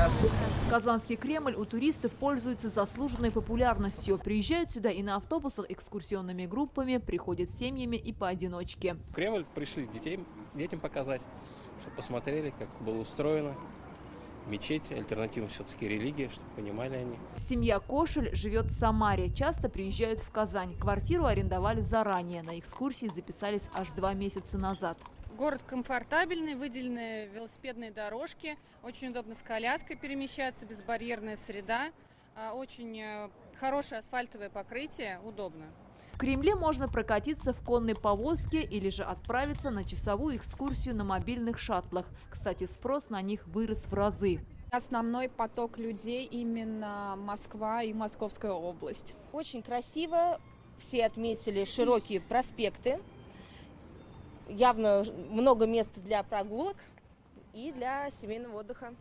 часто. Казанский Кремль у туристов пользуется заслуженной популярностью. Приезжают сюда и на автобусах экскурсионными группами, приходят семьями и поодиночке. В Кремль пришли детям показать, чтобы посмотрели, как было устроено. Мечеть, альтернатива все-таки религия, чтобы понимали они. Семья Кошель живет в Самаре. Часто приезжают в Казань. Квартиру арендовали заранее. На экскурсии записались аж 2 месяца назад. Город комфортабельный, выделены велосипедные дорожки. Очень удобно с коляской перемещаться, безбарьерная среда. Очень хорошее асфальтовое покрытие, удобно. В Кремле можно прокатиться в конной повозке или же отправиться на часовую экскурсию на мобильных шаттлах. Кстати, спрос на них вырос в разы. Основной поток людей именно Москва и Московская область. Очень красиво, все отметили широкие проспекты. Явно много места для прогулок и для семейного отдыха.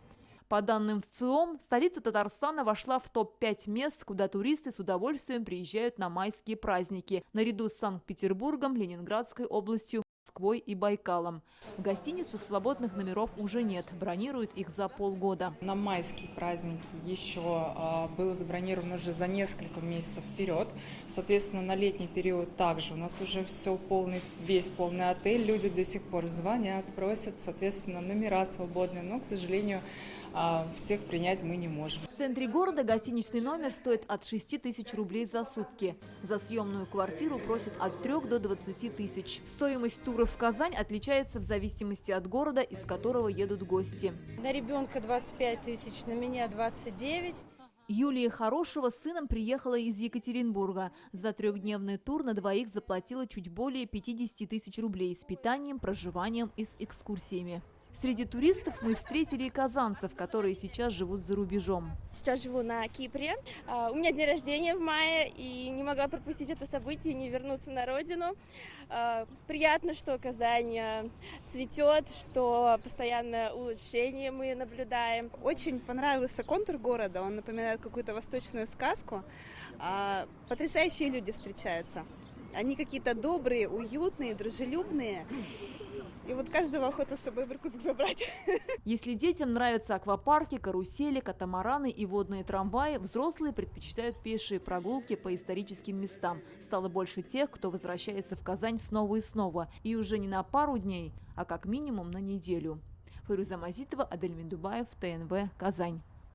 По данным ВЦИОМ, столица Татарстана вошла в топ-5 мест, куда туристы с удовольствием приезжают на майские праздники, наряду с Санкт-Петербургом, Ленинградской областью, Москвой и Байкалом. В гостиницах свободных номеров уже нет, бронируют их за полгода. На майские праздники еще было забронировано уже за несколько месяцев вперед. Соответственно, на летний период также у нас уже все весь полный отель. Люди до сих пор звонят, просят, соответственно, номера свободные, но, к сожалению, всех принять мы не можем. В центре города гостиничный номер стоит от 6 тысяч рублей за сутки. За съемную квартиру просят от 3 до 20 тысяч. Стоимость туров в Казань отличается в зависимости от города, из которого едут гости. На ребенка 25 тысяч, на меня 29. Юлия Хорошева с сыном приехала из Екатеринбурга. За 3-дневный тур на двоих заплатила чуть более 50 тысяч рублей с питанием, проживанием и с экскурсиями. Среди туристов мы встретили и казанцев, которые сейчас живут за рубежом. Сейчас живу на Кипре. У меня день рождения в мае, и не могла пропустить это событие и не вернуться на родину. Приятно, что Казань цветет, что постоянное улучшение мы наблюдаем. Очень понравился контур города, он напоминает какую-то восточную сказку. Потрясающие люди встречаются. Они какие-то добрые, уютные, дружелюбные. И вот каждого охота с собой в Иркутск забрать. Если детям нравятся аквапарки, карусели, катамараны и водные трамваи, взрослые предпочитают пешие прогулки по историческим местам. Стало больше тех, кто возвращается в Казань снова и снова. И уже не на пару дней, а как минимум на неделю. Фариза Мазитова, Адель Медубаев, ТНВ, Казань.